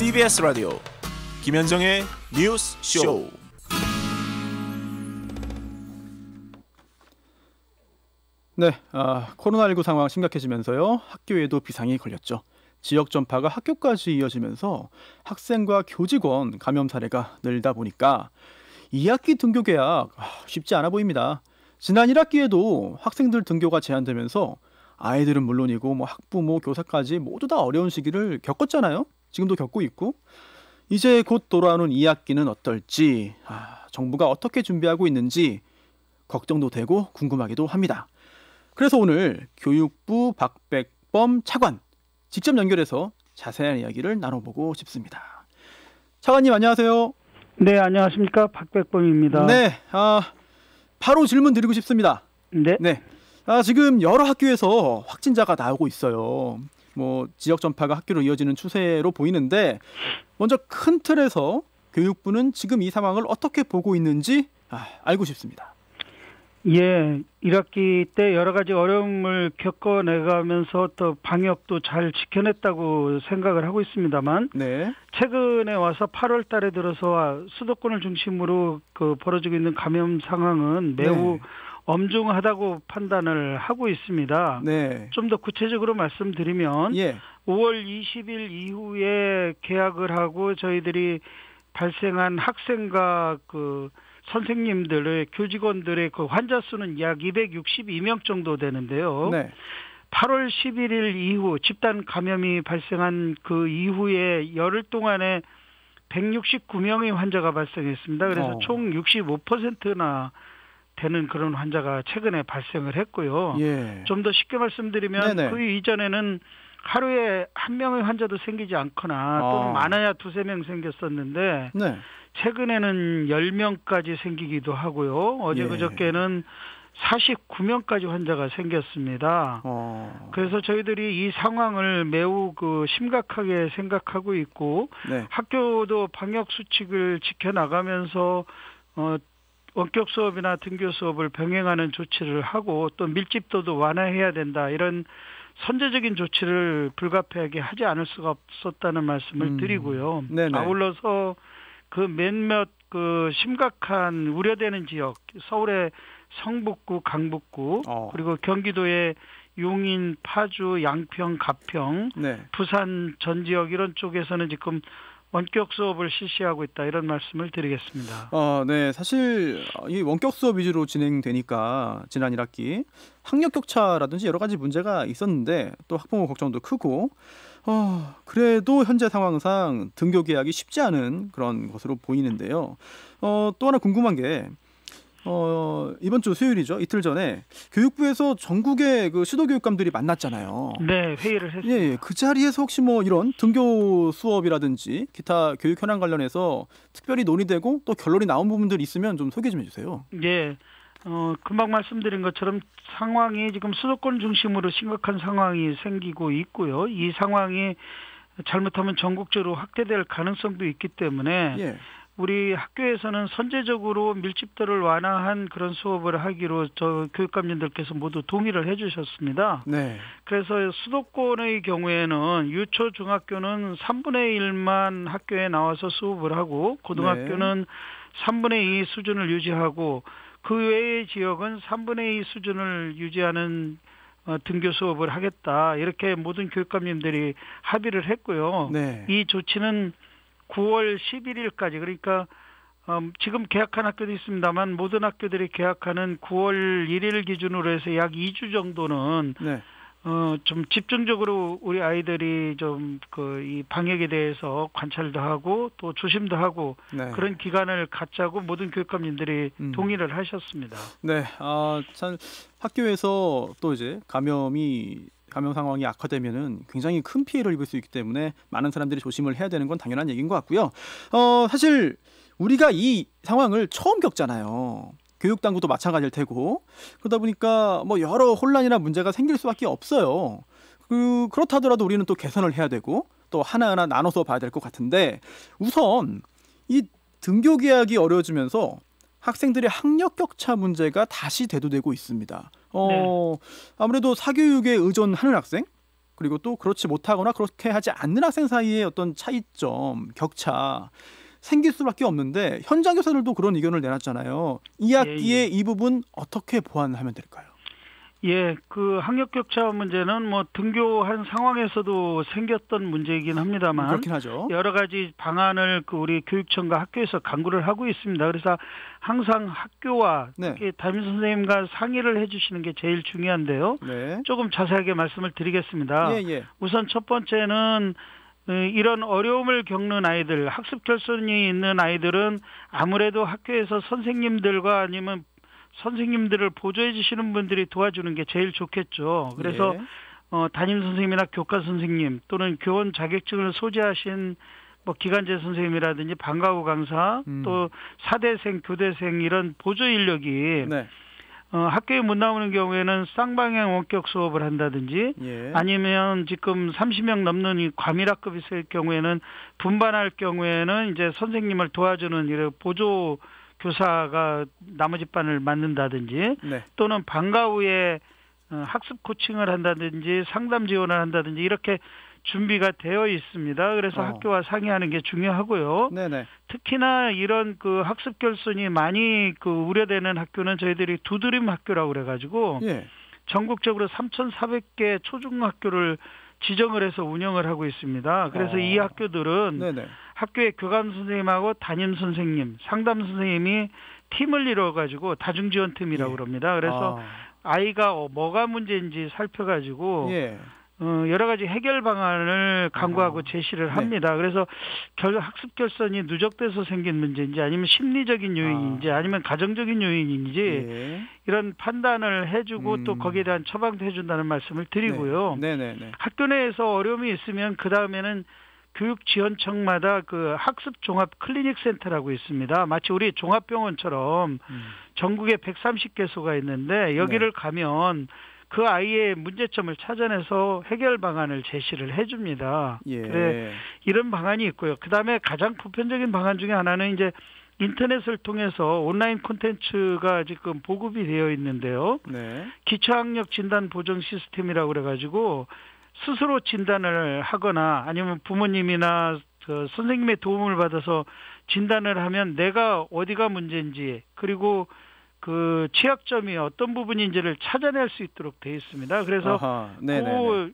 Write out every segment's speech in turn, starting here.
CBS 라디오 김현정의 뉴스 쇼. 네, 코로나19 상황 심각해지면서요. 학교에도 비상이 걸렸죠. 지역 전파가 학교까지 이어지면서 학생과 교직원 감염 사례가 늘다 보니까 2학기 등교 개학 쉽지 않아 보입니다. 지난 1학기에도 학생들 등교가 제한되면서 아이들은 물론이고 학부모, 교사까지 모두 다 어려운 시기를 겪었잖아요. 지금도 겪고 있고 이제 곧 돌아오는 2학기는 어떨지 정부가 어떻게 준비하고 있는지 걱정도 되고 궁금하기도 합니다. 그래서 오늘 교육부 박백범 차관 직접 연결해서 자세한 이야기를 나눠보고 싶습니다. 차관님 안녕하세요. 네, 안녕하십니까. 박백범입니다. 네, 바로 질문 드리고 싶습니다. 네. 지금 여러 학교에서 확진자가 나오고 있어요. 지역 전파가 학교로 이어지는 추세로 보이는데 먼저 큰 틀에서 교육부는 지금 이 상황을 어떻게 보고 있는지 알고 싶습니다. 예, 1학기 때 여러 가지 어려움을 겪어내가면서 또 방역도 잘 지켜냈다고 생각을 하고 있습니다만 네. 최근에 와서 8월 달에 들어서 수도권을 중심으로 벌어지고 있는 감염 상황은 매우 엄중하다고 판단을 하고 있습니다. 네. 좀 더 구체적으로 말씀드리면 5월 20일 이후에 개학을 하고 저희들이 발생한 학생과 선생님들의 교직원들의 환자 수는 약 262명 정도 되는데요. 네. 8월 11일 이후 집단 감염이 발생한 그 이후에 열흘 동안에 169명의 환자가 발생했습니다. 그래서 총 65%나 되는 그런 환자가 최근에 발생을 했고요. 좀 더 쉽게 말씀드리면 그 이전에는 하루에 한 명의 환자도 생기지 않거나 또는 많아야 두세 명 생겼었는데 최근에는 10명까지 생기기도 하고요. 어제 그저께는 49명까지 환자가 생겼습니다. 그래서 저희들이 이 상황을 매우 심각하게 생각하고 있고 학교도 방역 수칙을 지켜나가면서 원격 수업이나 등교 수업을 병행하는 조치를 하고 또 밀집도도 완화해야 된다. 이런 선제적인 조치를 불가피하게 하지 않을 수가 없었다는 말씀을 드리고요. 아울러서 몇몇 심각한 우려되는 지역, 서울의 성북구, 강북구, 그리고 경기도의 용인, 파주, 양평, 가평, 부산 전 지역 이런 쪽에서는 지금 원격 수업을 실시하고 있다 이런 말씀을 드리겠습니다. 네, 사실 이 원격 수업 위주로 진행되니까 지난 1학기 학력 격차라든지 여러 가지 문제가 있었는데 또 학부모 걱정도 크고 그래도 현재 상황상 등교 개학이 쉽지 않은 그런 것으로 보이는데요. 또 하나 궁금한 게 이번 주 수요일이죠. 이틀 전에 교육부에서 전국의 시도교육감들이 만났잖아요. 네, 회의를 했습니다. 그 자리에서 혹시 이런 등교 수업이라든지 기타 교육 현안 관련해서 특별히 논의되고 또 결론이 나온 부분들이 있으면 좀 소개 좀 해주세요. 네, 금방 말씀드린 것처럼 상황이 지금 수도권 중심으로 심각한 상황이 생기고 있고요. 이 상황이 잘못하면 전국적으로 확대될 가능성도 있기 때문에 우리 학교에서는 선제적으로 밀집도를 완화한 그런 수업을 하기로 교육감님들께서 모두 동의를 해주셨습니다. 그래서 수도권의 경우에는 유초 중학교는 3분의 1만 학교에 나와서 수업을 하고 고등학교는 3분의 2 수준을 유지하고 그 외의 지역은 3분의 2 수준을 유지하는 등교 수업을 하겠다. 이렇게 모든 교육감님들이 합의를 했고요. 이 조치는 9월 11일까지 그러니까 지금 개학한 학교도 있습니다만 모든 학교들이 개학하는 9월 1일 기준으로 해서 약 2주 정도는 좀 집중적으로 우리 아이들이 좀 이 방역에 대해서 관찰도 하고 또 조심도 하고 그런 기간을 갖자고 모든 교육감님들이 동의를 하셨습니다. 참 학교에서 또 이제 감염 상황이 악화되면은 굉장히 큰 피해를 입을 수 있기 때문에 많은 사람들이 조심을 해야 되는 건 당연한 얘기인 것 같고요. 사실 우리가 이 상황을 처음 겪잖아요. 교육당국도 마찬가지일 테고 그러다 보니까 여러 혼란이나 문제가 생길 수밖에 없어요. 그렇다 하더라도 우리는 또 개선을 해야 되고 또 하나하나 나눠서 봐야 될 것 같은데 우선 이 등교 개학이 어려워지면서 학생들의 학력 격차 문제가 다시 대두되고 있습니다. 아무래도 사교육에 의존하는 학생 그리고 또 그렇지 못하거나 그렇게 하지 않는 학생 사이의 어떤 차이점, 격차 생길 수밖에 없는데 현장 교사들도 그런 의견을 내놨잖아요. 이 학기에 이 부분 어떻게 보완하면 될까요? 예, 그 학력 격차 문제는 뭐 등교한 상황에서도 생겼던 문제이긴 합니다만 그렇긴 하죠. 여러 가지 방안을 그 우리 교육청과 학교에서 강구를 하고 있습니다. 그래서 항상 학교와 특히 담임 선생님과 상의를 해주시는 게 제일 중요한데요. 조금 자세하게 말씀을 드리겠습니다. 우선 첫 번째는 이런 어려움을 겪는 아이들, 학습 결손이 있는 아이들은 아무래도 학교에서 선생님들과 아니면 선생님들을 보조해 주시는 분들이 도와주는 게 제일 좋겠죠. 그래서 담임 선생님이나 교과 선생님 또는 교원 자격증을 소지하신 뭐 기간제 선생님이라든지 방과후 강사 또 사대생, 교대생 이런 보조 인력이 학교에 못 나오는 경우에는 쌍방향 원격 수업을 한다든지 아니면 지금 30명 넘는 이 과밀학급이 있을 경우에는 분반할 경우에는 이제 선생님을 도와주는 이런 보조 교사가 나머지 반을 맡는다든지 또는 방과 후에 학습 코칭을 한다든지 상담 지원을 한다든지 이렇게 준비가 되어 있습니다. 그래서 학교와 상의하는 게 중요하고요. 특히나 이런 그 학습 결손이 많이 그 우려되는 학교는 저희들이 두드림 학교라고 그래가지고 전국적으로 3,400개 초중학교를 지정을 해서 운영을 하고 있습니다. 그래서 이 학교들은 학교의 교감 선생님하고 담임 선생님, 상담 선생님이 팀을 이뤄가지고 다중지원팀이라고 그럽니다. 그래서 아이가 뭐가 문제인지 살펴가지고 여러 가지 해결 방안을 강구하고 제시를 합니다. 그래서 학습 결손이 누적돼서 생긴 문제인지 아니면 심리적인 요인인지 아니면 가정적인 요인인지 이런 판단을 해주고 또 거기에 대한 처방도 해준다는 말씀을 드리고요. 학교 내에서 어려움이 있으면 그 다음에는 교육지원청마다 그 학습 종합 클리닉 센터라고 있습니다. 마치 우리 종합병원처럼 전국에 130개소가 있는데 여기를 가면 그 아이의 문제점을 찾아내서 해결 방안을 제시를 해줍니다. 그래, 이런 방안이 있고요. 그 다음에 가장 보편적인 방안 중에 하나는 이제 인터넷을 통해서 온라인 콘텐츠가 지금 보급이 되어 있는데요. 기초학력 진단 보정 시스템이라고 그래가지고 스스로 진단을 하거나 아니면 부모님이나 선생님의 도움을 받아서 진단을 하면 내가 어디가 문제인지 그리고 그 취약점이 어떤 부분인지를 찾아낼 수 있도록 되어 있습니다. 그래서 그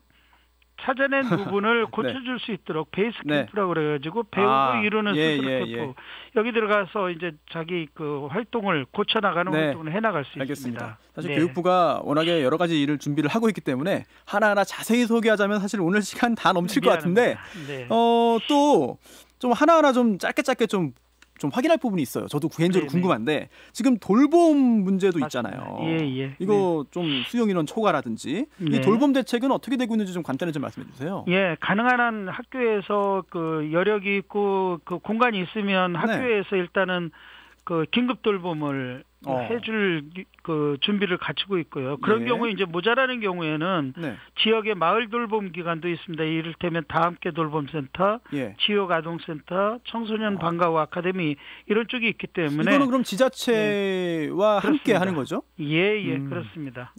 찾아낸 부분을 고쳐줄 수 있도록 베이스 캠프라고 그래가지고 배우고 이루는 스스로 캠프 여기 들어가서 이제 자기 그 활동을 고쳐나가는 활동을 해나갈 수 있습니다. 사실 교육부가 워낙에 여러 가지 일을 준비를 하고 있기 때문에 하나하나 자세히 소개하자면 사실 오늘 시간 다 넘칠 것 같은데 또 좀 하나하나 좀 짧게 좀 확인할 부분이 있어요. 저도 개인적으로 궁금한데 지금 돌봄 문제도 있잖아요. 이거 좀 수용 인원 초과라든지 이 돌봄 대책은 어떻게 되고 있는지 좀 간단히 좀 말씀해 주세요. 가능한 한 학교에서 그 여력이 있고 그 공간이 있으면 학교에서 일단은 그 긴급 돌봄을 해줄 그 준비를 갖추고 있고요. 그런 경우에 이제 모자라는 경우에는 지역의 마을 돌봄 기관도 있습니다. 이를테면 다함께 돌봄센터, 지역 아동센터, 청소년 방과후 아카데미 이런 쪽이 있기 때문에 이거는 그럼 지자체와 함께 하는 거죠? 그렇습니다.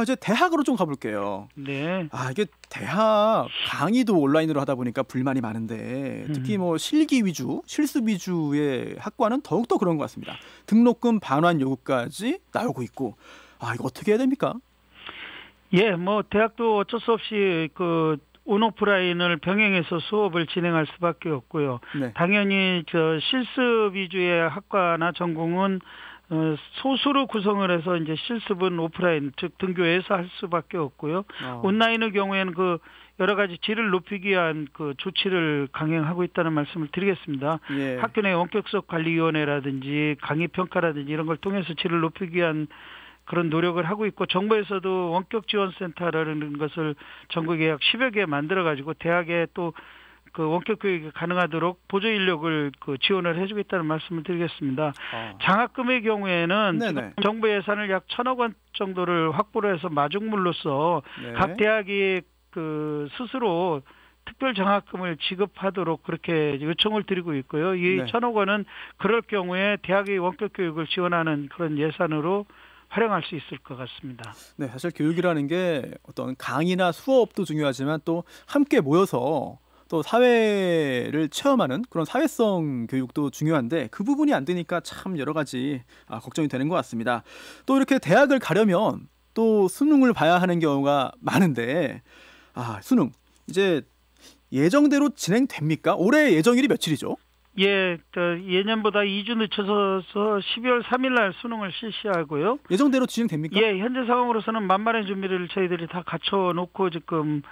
이제 대학으로 좀 가볼게요. 이게 대학 강의도 온라인으로 하다 보니까 불만이 많은데 특히 뭐 실기 위주, 실습 위주의 학과는 더욱더 그런 것 같습니다. 등록금 반환 요구까지 나오고 있고 이거 어떻게 해야 됩니까? 뭐 대학도 어쩔 수 없이 그 온오프라인을 병행해서 수업을 진행할 수밖에 없고요. 당연히 저 실습 위주의 학과나 전공은 소수로 구성을 해서 이제 실습은 오프라인 즉 등교해서 할 수밖에 없고요. 온라인의 경우에는 그 여러 가지 질을 높이기 위한 그 조치를 강행하고 있다는 말씀을 드리겠습니다. 학교 내 원격 수업 관리위원회라든지 강의 평가라든지 이런 걸 통해서 질을 높이기 위한 그런 노력을 하고 있고 정부에서도 원격 지원센터라는 것을 전국에 약 10여 개 만들어 가지고 대학에 또 그 원격 교육이 가능하도록 보조 인력을 그 지원을 해주겠다는 말씀을 드리겠습니다. 장학금의 경우에는 지금 정부 예산을 약 1,000억 원 정도를 확보를 해서 마중물로서 각 대학이 그 스스로 특별 장학금을 지급하도록 그렇게 요청을 드리고 있고요. 이 1,000억 원은 그럴 경우에 대학의 원격 교육을 지원하는 그런 예산으로 활용할 수 있을 것 같습니다. 네, 사실 교육이라는 게 어떤 강의나 수업도 중요하지만 또 함께 모여서 또 사회를 체험하는 그런 사회성 교육도 중요한데 그 부분이 안 되니까 참 여러 가지 걱정이 되는 것 같습니다. 또 이렇게 대학을 가려면 또 수능을 봐야 하는 경우가 많은데 수능 이제 예정대로 진행됩니까? 올해 예정일이 며칠이죠? 예, 예년보다 2주 늦춰서 12월 3일 날 수능을 실시하고요. 예정대로 진행됩니까? 예, 현재 상황으로서는 만반의 준비를 저희들이 다 갖춰놓고 지금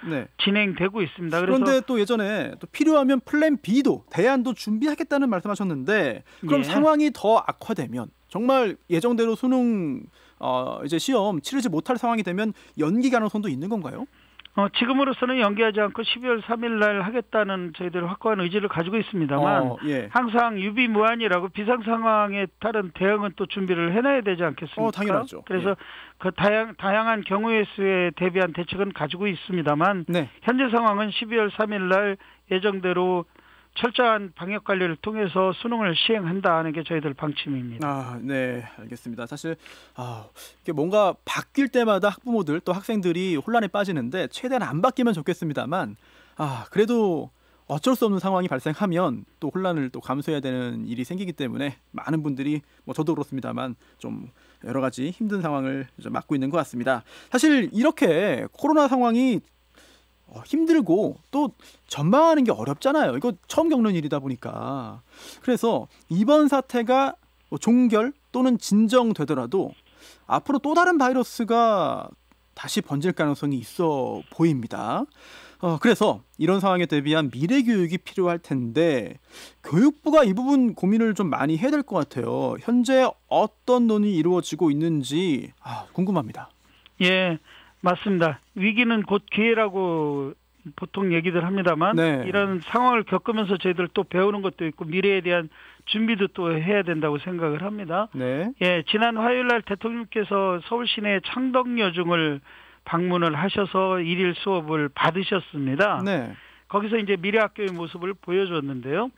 진행되고 있습니다. 그런데 또 예전에 또 필요하면 플랜 B도 대안도 준비하겠다는 말씀하셨는데 그럼 상황이 더 악화되면 정말 예정대로 수능 이제 시험 치르지 못할 상황이 되면 연기 가능성도 있는 건가요? 지금으로서는 연기하지 않고 12월 3일 날 하겠다는 저희들 확고한 의지를 가지고 있습니다만 항상 유비무환이라고 비상 상황에 따른 대응은 또 준비를 해놔야 되지 않겠습니까? 당연하죠. 그래서 그 다양한 경우의 수에 대비한 대책은 가지고 있습니다만 현재 상황은 12월 3일 날 예정대로 철저한 방역 관리를 통해서 수능을 시행한다는 게 저희들 방침입니다. 네, 알겠습니다. 사실 이게 뭔가 바뀔 때마다 학부모들 또 학생들이 혼란에 빠지는데 최대한 안 바뀌면 좋겠습니다만 그래도 어쩔 수 없는 상황이 발생하면 또 혼란을 또 감수해야 되는 일이 생기기 때문에 많은 분들이 저도 그렇습니다만 좀 여러 가지 힘든 상황을 맞고 있는 것 같습니다. 사실 이렇게 코로나 상황이 힘들고 또 전망하는 게 어렵잖아요. 이거 처음 겪는 일이다 보니까. 그래서 이번 사태가 종결 또는 진정되더라도 앞으로 또 다른 바이러스가 다시 번질 가능성이 있어 보입니다. 그래서 이런 상황에 대비한 미래 교육이 필요할 텐데 교육부가 이 부분 고민을 좀 많이 해야 될 것 같아요. 현재 어떤 논의 이루어지고 있는지 궁금합니다. 예. 맞습니다. 위기는 곧 기회라고 보통 얘기들 합니다만 이런 상황을 겪으면서 저희들 또 배우는 것도 있고 미래에 대한 준비도 또 해야 된다고 생각을 합니다. 예, 지난 화요일 날 대통령께서 서울 시내 창덕여중을 방문을 하셔서 일일 수업을 받으셨습니다. 거기서 이제 미래학교의 모습을 보여줬는데요.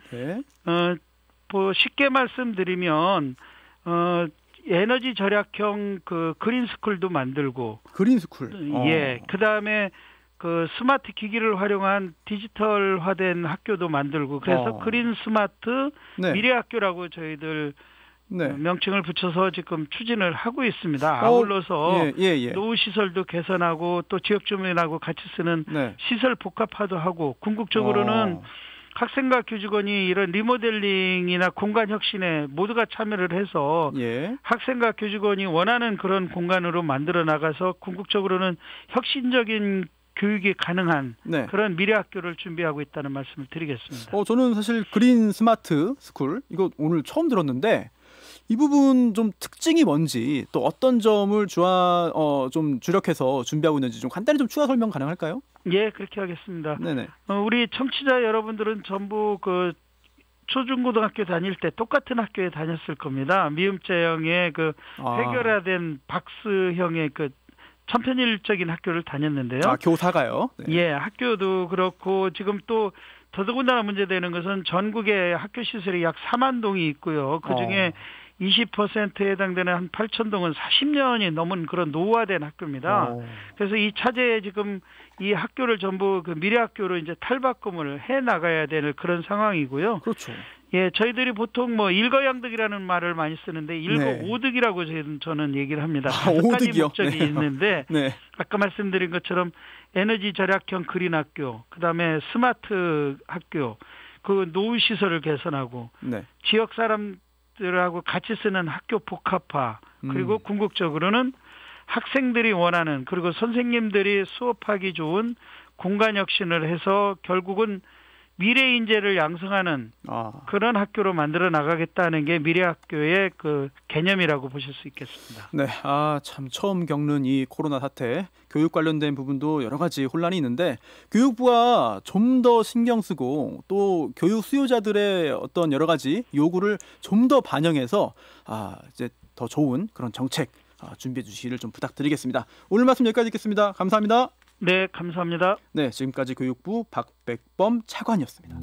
쉽게 말씀드리면 에너지 절약형 그 그린스쿨도 만들고 그린스쿨. 그다음에 그 스마트 기기를 활용한 디지털화된 학교도 만들고 그래서 그린 스마트 미래학교라고 저희들 명칭을 붙여서 지금 추진을 하고 있습니다. 아울러서 노후 시설도 개선하고 또 지역 주민하고 같이 쓰는 시설 복합화도 하고 궁극적으로는 학생과 교직원이 이런 리모델링이나 공간 혁신에 모두가 참여를 해서 학생과 교직원이 원하는 그런 공간으로 만들어 나가서 궁극적으로는 혁신적인 교육이 가능한 그런 미래학교를 준비하고 있다는 말씀을 드리겠습니다. 저는 사실 그린 스마트 스쿨 이거 오늘 처음 들었는데 이 부분 좀 특징이 뭔지 또 어떤 점을 좀 주력해서 준비하고 있는지 좀 간단히 좀 추가 설명 가능할까요? 예, 그렇게 하겠습니다. 우리 청취자 여러분들은 전부 그 초중고등학교 다닐 때 똑같은 학교에 다녔을 겁니다. 미음자형의 그 획일화된 박스형의 그 천편일적인 학교를 다녔는데요. 교사가요? 예, 학교도 그렇고 지금 또 더더군다나 문제되는 것은 전국에 학교 시설이 약 4만 동이 있고요. 그중에 20%에 해당되는 한 8천 동은 40년이 넘은 그런 노후화된 학교입니다. 그래서 이 차제에 지금 이 학교를 전부 그 미래학교로 이제 탈바꿈을 해 나가야 되는 그런 상황이고요. 그렇죠. 예, 저희들이 보통 일거양득이라는 말을 많이 쓰는데 일거오득이라고 저는 얘기를 합니다. 5가지 목적이 있는데 아까 말씀드린 것처럼 에너지 절약형 그린 학교, 그다음에 스마트 학교, 그 노후 시설을 개선하고 지역 사람들하고 같이 쓰는 학교 복합화, 그리고 궁극적으로는 학생들이 원하는 그리고 선생님들이 수업하기 좋은 공간 혁신을 해서 결국은 미래 인재를 양성하는 그런 학교로 만들어 나가겠다는 게 미래학교의 그 개념이라고 보실 수 있겠습니다. 참 처음 겪는 이 코로나 사태, 교육 관련된 부분도 여러 가지 혼란이 있는데 교육부가 좀 더 신경 쓰고 또 교육 수요자들의 어떤 여러 가지 요구를 좀 더 반영해서 이제 더 좋은 그런 정책 준비해 주시기를 좀 부탁드리겠습니다. 오늘 말씀 여기까지 듣겠습니다. 감사합니다. 네, 감사합니다. 네, 지금까지 교육부 박백범 차관이었습니다.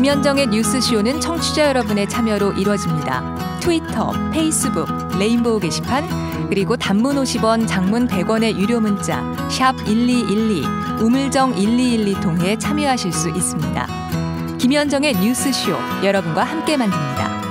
김현정의 뉴스쇼는 청취자 여러분의 참여로 이루어집니다. 트위터, 페이스북, 레인보우 게시판, 그리고 단문 50원, 장문 100원의 유료 문자 샵 1212, 우물정 1212 통해 참여하실 수 있습니다. 김현정의 뉴스쇼, 여러분과 함께 만듭니다.